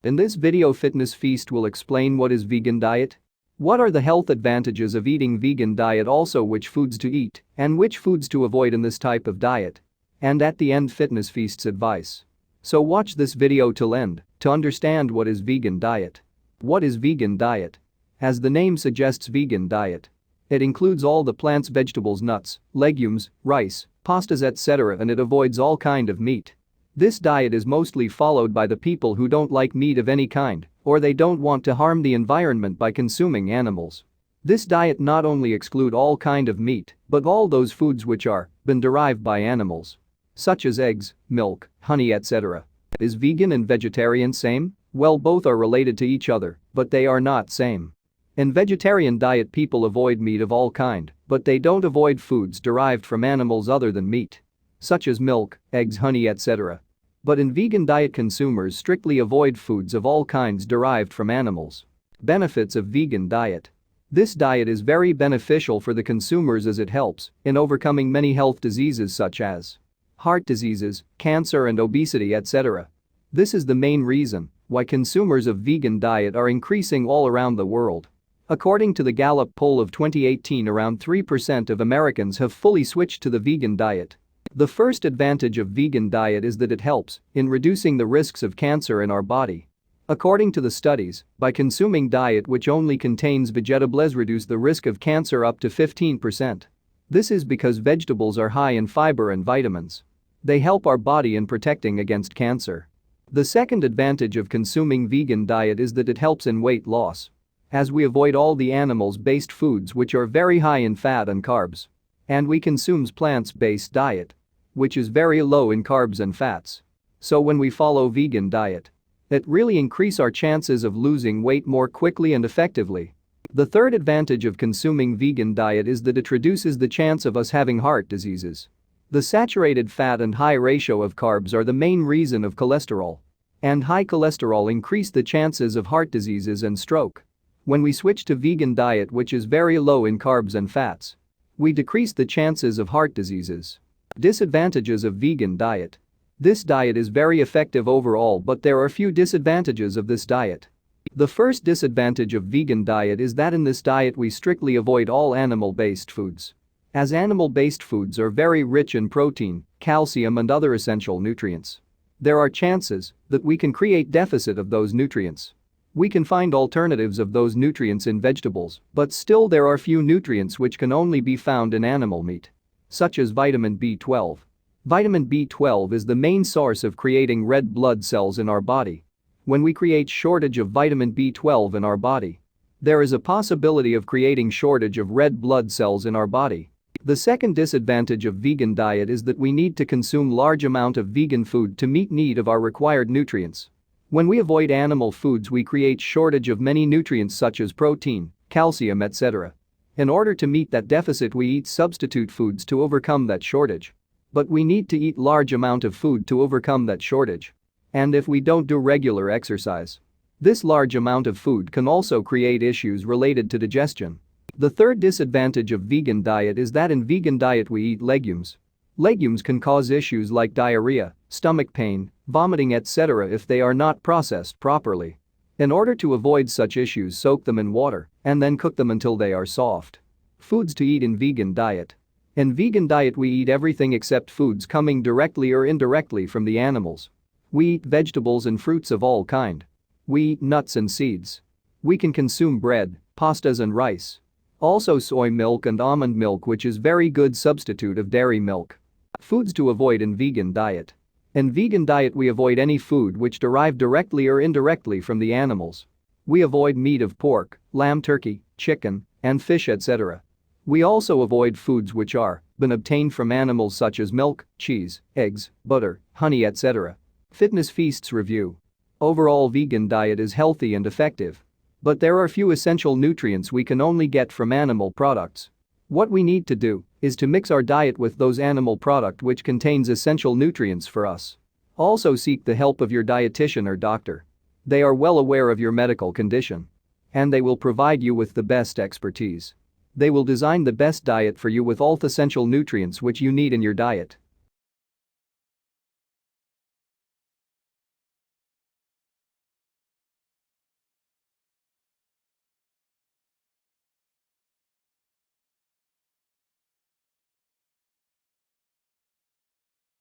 In this video, Fitness Feast will explain what is vegan diet, what are the health advantages of eating vegan diet, also which foods to eat and which foods to avoid in this type of diet, and at the end Fitness Feast's advice. So watch this video till end to understand what is vegan diet. What is vegan diet? As the name suggests, vegan diet. It includes all the plants, vegetables, nuts, legumes, rice, pastas, etc., and it avoids all kind of meat. This diet is mostly followed by the people who don't like meat of any kind, or they don't want to harm the environment by consuming animals. This diet not only exclude all kind of meat, but all those foods which are been derived by animals, such as eggs, milk, honey, etc. Is vegan and vegetarian same? Well, both are related to each other, but they are not same. In vegetarian diet, people avoid meat of all kind, but they don't avoid foods derived from animals other than meat, such as milk, eggs, honey, etc. But in vegan diet, consumers strictly avoid foods of all kinds derived from animals. Benefits of vegan diet. This diet is very beneficial for the consumers as it helps in overcoming many health diseases such as heart diseases, cancer and obesity, etc. This is the main reason why consumers of vegan diet are increasing all around the world. According to the Gallup poll of 2018, around 3% of Americans have fully switched to the vegan diet. The first advantage of vegan diet is that it helps in reducing the risks of cancer in our body. According to the studies, by consuming diet which only contains vegetables reduce the risk of cancer up to 15%. This is because vegetables are high in fiber and vitamins. They help our body in protecting against cancer. The second advantage of consuming vegan diet is that it helps in weight loss, as we avoid all the animals-based foods which are very high in fat and carbs. And we consume plants-based diet, which is very low in carbs and fats. So when we follow vegan diet, it really increase our chances of losing weight more quickly and effectively. The third advantage of consuming vegan diet is that it reduces the chance of us having heart diseases. The saturated fat and high ratio of carbs are the main reason of cholesterol. And high cholesterol increase the chances of heart diseases and stroke. When we switch to vegan diet, which is very low in carbs and fats, we decrease the chances of heart diseases. Disadvantages of vegan diet. This diet is very effective overall, but there are few disadvantages of this diet. The first disadvantage of vegan diet is that in this diet we strictly avoid all animal-based foods, as animal-based foods are very rich in protein, calcium and other essential nutrients. There are chances that we can create deficit of those nutrients. We can find alternatives of those nutrients in vegetables, but still there are few nutrients which can only be found in animal meat, such as vitamin B12. Vitamin B12 is the main source of creating red blood cells in our body. When we create shortage of vitamin B12 in our body, there is a possibility of creating shortage of red blood cells in our body. The second disadvantage of vegan diet is that we need to consume large amount of vegan food to meet need of our required nutrients. When we avoid animal foods, we create shortage of many nutrients such as protein, calcium, etc. In order to meet that deficit, we eat substitute foods to overcome that shortage. But we need to eat large amount of food to overcome that shortage. And if we don't do regular exercise, this large amount of food can also create issues related to digestion. The third disadvantage of vegan diet is that in vegan diet we eat legumes. Legumes can cause issues like diarrhea, stomach pain, vomiting, etc. if they are not processed properly. In order to avoid such issues, soak them in water and then cook them until they are soft. Foods to eat in vegan diet. In vegan diet we eat everything except foods coming directly or indirectly from the animals. We eat vegetables and fruits of all kind. We eat nuts and seeds. We can consume bread, pastas and rice. Also soy milk and almond milk, which is very good substitute of dairy milk. Foods to avoid in vegan diet. In vegan diet we avoid any food which derive directly or indirectly from the animals. We avoid meat of pork, lamb, turkey, chicken, and fish, etc. We also avoid foods which are been obtained from animals such as milk, cheese, eggs, butter, honey, etc. Fitness Feast's review. Overall, vegan diet is healthy and effective. But there are few essential nutrients we can only get from animal products. What we need to do is to mix our diet with those animal product which contains essential nutrients for us. Also seek the help of your dietitian or doctor. They are well aware of your medical condition, and they will provide you with the best expertise. They will design the best diet for you with all the essential nutrients which you need in your diet.